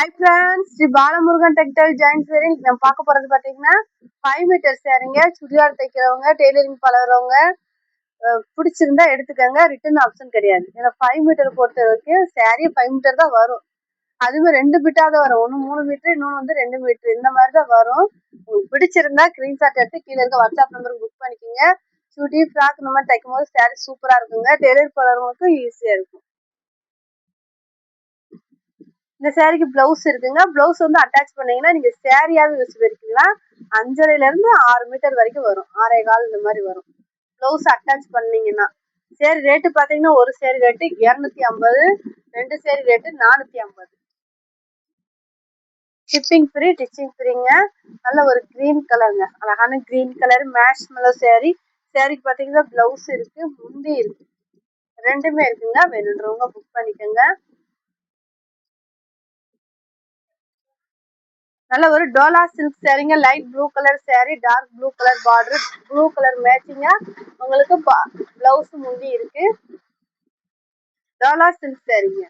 Hi friends, Shri Balamurugan textile joint sari நம்ம பார்க்க போகிறது பார்த்தீங்கன்னா 5 மீட்டர் சேரீங்க. சுடிதார் தைக்கிறவங்க, டெய்லரிங் பழகிறவங்க பிடிச்சிருந்தா எடுத்துக்கோங்க. ரிட்டர்ன் ஆப்ஷன் கிடையாது. ஏன்னா 5 மீட்டர் பொறுத்த வரைக்கும் சேரீ 5 மீட்டர் தான் வரும். அதுவுமே 2 மீட்டராக தான் வரும். ஒன்று 3 மீட்டர், இன்னொன்று வந்து 2 மீட்டர், இந்த மாதிரி தான் வரும். உங்களுக்கு பிடிச்சிருந்தா ஸ்க்ரீன்ஷாட் எடுத்து கீழே இருக்க வாட்ஸ்அப் நம்பருக்கு புக் பண்ணிக்கோங்க. சுடி, ஃப்ராக் இந்த மாதிரி தைக்கும் போது சேரீ சூப்பராக இருக்குங்க. டெய்லர் பழகிறவங்களுக்கும் ஈஸியாக இருக்கும். இந்த சேரீக்கு பிளவுஸ் இருக்குங்க. பிளவுஸ் வந்து அட்டாச் பண்ணீங்கன்னா நீங்க சேரீயாவே யூஸ் பண்ணிக்கலாம். 5.5 to 6 மீட்டர் வரைக்கும் வரும். 6.25 இந்த மாதிரி வரும். பிளவுஸ் அட்டாச் பண்ணீங்கன்னா சேரீ ரேட்டு பாத்தீங்கன்னா ஒரு sari rate 250, 2 sari rate 450. Shipping free, stitching ஃப்ரீங்க. நல்ல ஒரு கிரீன் கலருங்க, அழகான green colour mesh mellow sari. சேரீக்கு பாத்தீங்கன்னா பிளவுஸ் இருக்கு, முந்தி இருக்கு, ரெண்டுமே இருக்குங்க. வேணுன்றவங்க புக் பண்ணிக்கோங்க. நல்ல ஒரு டோலா சில்க் சேரீங்க. Light blue colour sari, dark blue colour border, blue colour மேட்சிங்கா உங்களுக்கு பிளவுஸ் முந்தி இருக்கு. டோலா சில்க் சேரீங்க.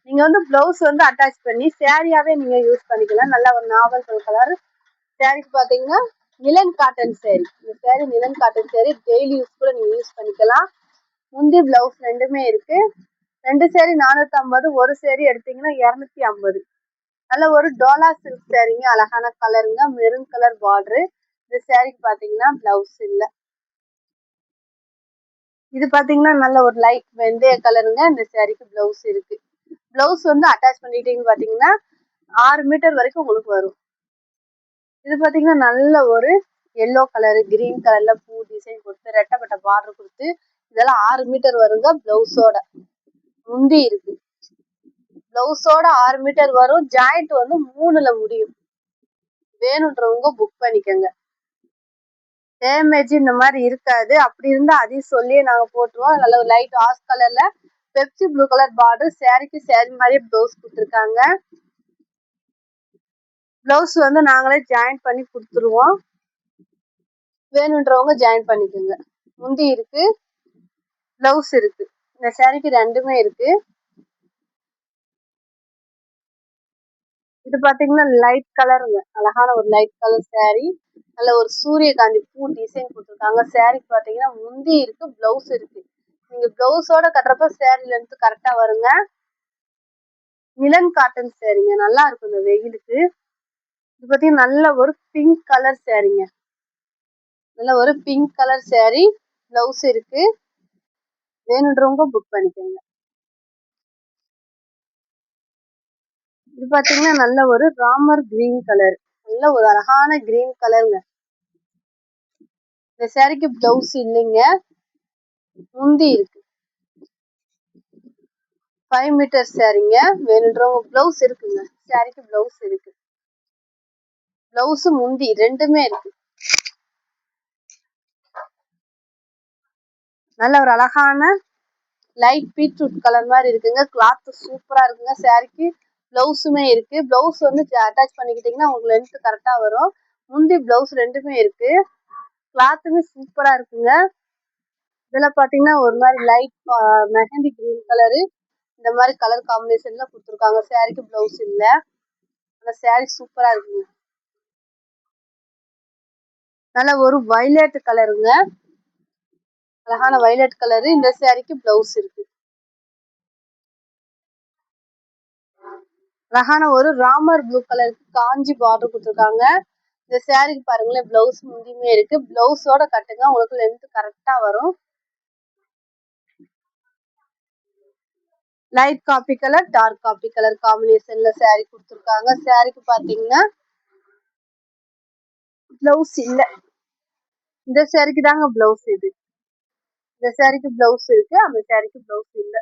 நீங்க வந்து பிளவுஸ் வந்து அட்டாச் பண்ணி சேரீயாவே நீங்க யூஸ் பண்ணிக்கலாம். நல்ல ஒரு நாவல் கலர் சேரீக்கு பாத்தீங்கன்னா நிலன் காட்டன் சேரீ. இந்த sari linen cotton sari, daily use கூட நீங்க யூஸ் பண்ணிக்கலாம். முந்தி பிளவுஸ் ரெண்டுமே இருக்கு. 2 சேரீ 450, ஒரு சேரீ எடுத்தீங்கன்னா 250. நல்ல ஒரு டோலா சில்க் சேரீங்க, அழகான கலருங்க, மெரூன் கலர் பார்டரு. இந்த சேரீக்கு பாத்தீங்கன்னா பிளவுஸ் இல்ல. இது பாத்தீங்கன்னா நல்ல ஒரு லைட் வெந்தய கலருங்க. இந்த சேரீக்கு பிளவுஸ் இருக்கு. பிளவுஸ் வந்து அட்டாச் பண்ணிட்டீங்கன்னு பாத்தீங்கன்னா 6 மீட்டர் வரைக்கும் உங்களுக்கு வரும். இது பாத்தீங்கன்னா நல்ல ஒரு எல்லோ கலரு, கிரீன் கலர்ல பூ டிசைன் கொடுத்து ரெட்டப்பட்ட பார்டர் கொடுத்து இதெல்லாம் 6 மீட்டர் வருங்க. பிளவுஸோட முந்தி இருக்கு. பிளவுஸோட 6 மீட்டர் வரும். ஜாயிண்ட் வந்து 3ல முடியும். வேணுன்றவங்க புக் பண்ணிக்கோங்க. டேமேஜ் இந்த மாதிரி இருக்காது. அப்படி இருந்தா அதையும் சொல்லியே நாங்க போட்டுருவோம். நல்ல ஒரு லைட் ஆஸ் கலர்ல பெப்சி ப்ளூ கலர் பார்டர். சேரீக்கு சேரீ மாதிரியே பிளவுஸ் கொடுத்துருக்காங்க. பிளவுஸ் வந்து நாங்களே ஜாயின் பண்ணி கொடுத்துருவோம். வேணுன்றவங்க ஜாயின் பண்ணிக்கோங்க. முந்தி இருக்கு, பிளவுஸ் இருக்கு. இந்த சேரீக்கு ரெண்டுமே இருக்கு. இது பாத்தீங்கன்னா லைட் கலருங்க, அழகான ஒரு லைட் கலர் சேரீ. நல்ல ஒரு சூரியகாந்தி பூ டிசைன் கொடுத்துருக்காங்க. சேரீக்கு பாத்தீங்கன்னா முந்தி இருக்கு, பிளவுஸ் இருக்கு. நீங்க பிளவுஸோட கட்டுறப்ப சேரீ லென்த் கரெக்டா வருங்க. நிலன் காட்டன் சேரீங்க, நல்லா இருக்கும் இந்த வெயிலுக்கு. இது பாத்தீங்கன்னா நல்ல ஒரு பிங்க் கலர் சேரீங்க. நல்ல ஒரு பிங்க் கலர் சேரீ, பிளவுஸ் இருக்கு. வேணுன்றவங்க புக் பண்ணிக்கோங்க. இது பாத்தீங்கன்னா நல்ல ஒரு ராமர் கிரீன் கலர், நல்ல ஒரு அழகான கிரீன் கலருங்க. இந்த சேரீக்கு பிளவுஸ் இல்லைங்க, முந்தி இருக்கு. 5 மீட்டர் சேரீங்க. வேணுன்றவங்க பிளவுஸ் இருக்குங்க. சேரீக்கு பிளவுஸ் இருக்கு. பிளவுஸ் முந்தி ரெண்டுமே இருக்கு. நல்ல ஒரு அழகான லைட் பீட்ரூட் கலர் மாதிரி இருக்குங்க. கிளாத் சூப்பரா இருக்குங்க. சேரீக்கு பிளவுஸுமே இருக்கு. பிளவுஸ் வந்து அட்டாச் பண்ணிக்கிட்டீங்கன்னா உங்களுக்கு லென்த் கரெக்டா வரும். முந்தி பிளவுஸ் ரெண்டுமே இருக்கு. கிளாத்துமே சூப்பரா இருக்குங்க. இதுல பாத்தீங்கன்னா ஒரு மாதிரி லைட் மெஹந்தி கிரீன் கலரு, இந்த மாதிரி கலர் காம்பினேஷன்ல கொடுத்துருக்காங்க. சேரீக்கு பிளவுஸ் இல்ல. அந்த சேரீ சூப்பரா இருக்குங்க. நல்ல ஒரு வயலட் கலருங்க, அழகான வயலட் கலரு. இந்த சேரீக்கு பிளவுஸ் இருக்கு. அழகான ஒரு ராமர் ப்ளூ கலருக்கு காஞ்சி பார்டர் கொடுத்துருக்காங்க. இந்த சேரீக்கு பாருங்களேன், பிளவுஸ் முந்தியுமே இருக்கு. பிளவுஸோட கட்டுங்க, உங்களுக்கு லென்த் கரெக்டா வரும். Light coffee colour, dark coffee colour காம்பினேஷன்ல சேரீ கொடுத்துருக்காங்க. சேரீக்கு பாத்தீங்கன்னா பிளவுஸ் இல்ல. இந்த சேரீக்கு தாங்க பிளவுஸ். இது இந்த சேரீக்கு பிளவுஸ் இருக்கு, அந்த சேரீக்கு பிளவுஸ் இல்ல.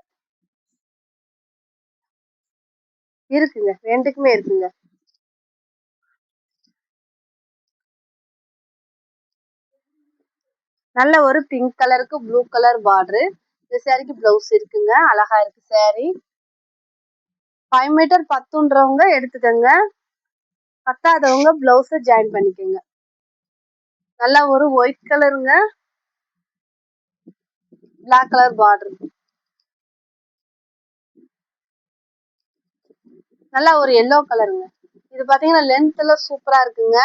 இருக்குங்க, ரெண்டுக்குமே இருக்குங்க. நல்ல ஒரு பிங்க் கலருக்கு ப்ளூ கலர் பார்டரு. இந்த சேரீக்கு பிளவுஸ் இருக்குங்க, அழகா இருக்கு சேரீ. 5 மீட்டர் 10ன்றவங்க எடுத்துக்கோங்க. பத்தாதவங்க பிளவுஸ ஜாயின் பண்ணிக்கோங்க. நல்ல ஒரு ஒயிட் கலருங்க, பிளாக் கலர் பார்டர். நல்லா ஒரு எல்லோ கலருங்க. இது பாத்தீங்கன்னா லென்த்ல சூப்பரா இருக்குங்க.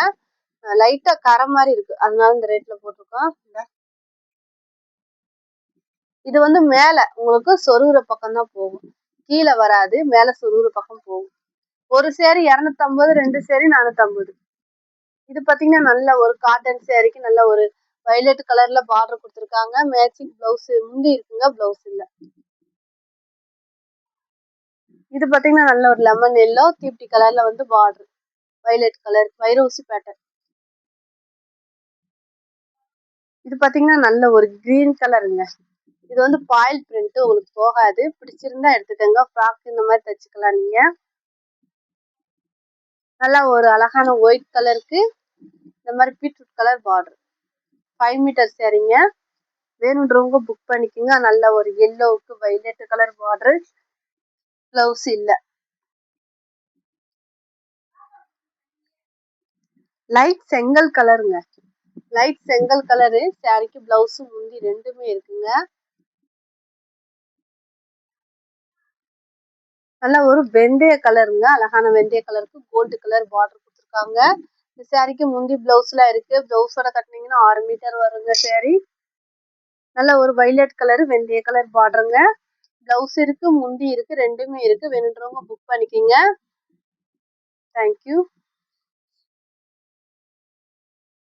லைட்டா கரை மாதிரி இருக்கு, அதனால இந்த ரேட்ல போட்டிருக்கோம். இது வந்து மேல உங்களுக்கு சொருகுற பக்கம் தான் போகும், கீழே வராது, மேல சொருகுற பக்கம் போகும். ஒரு சேரி 250, 2 சேரி 450. இது பாத்தீங்கன்னா நல்ல ஒரு காட்டன் சேரீக்கு நல்ல ஒரு வயலட் கலர்ல பார்டர் கொடுத்துருக்காங்க. மேட்சிங் பிளவுஸ் முந்தி இருக்குங்க, பிளவுஸ் இல்ல. இது பாத்தீங்கன்னா நல்ல ஒரு லெமன் எல்லோ தீப்டி கலர்ல வந்து பார்டர் வயலட் கலர் வைரோசி பேட்டர்ன். இது பாத்தீங்கன்னா நல்ல ஒரு கிரீன் கலருங்க. இது வந்து பாயில் பிரிண்ட், உங்களுக்கு போகாது. பிடிச்சிருந்தா எடுத்துக்கோங்க. ஃப்ராக் இந்த மாதிரி தச்சுக்கலாம் நீங்க. நல்லா ஒரு அழகான ஒயிட் கலருக்கு இந்த மாதிரி பீட்ரூட் கலர் பார்டர். 5 மீட்டர் சேரீங்க. வேணுன்றவங்க புக் பண்ணிக்கோங்க. நல்ல ஒரு எல்லோவுக்கு வைலட் கலர் பார்டர், பிளவுஸ் இல்ல. லைட் செங்கல் கலருங்க. லைட் செங்கல் கலரு சாரிக்கு பிளவுஸ் முந்தி ரெண்டுமே இருக்குங்க. நல்ல ஒரு வெந்தய கலருங்க. அழகான வெந்தய கலருக்கு கோல்டு கலர் பார்டர் கொடுத்துருக்காங்க. இந்த சாரிக்கு முந்தி பிளவுஸ்லாம் இருக்கு. பிளவுஸோட கட்டினீங்கன்னா 6 மீட்டர் வருங்க சாரி. நல்ல ஒரு வைலட் கலர் வெந்தய கலர் பார்டருங்க. பிளவுஸ் இருக்கு, முந்தி இருக்கு, ரெண்டுமே இருக்கு. வேணுன்றவங்க புக் பண்ணிக்கோங்க. தேங்க்யூ.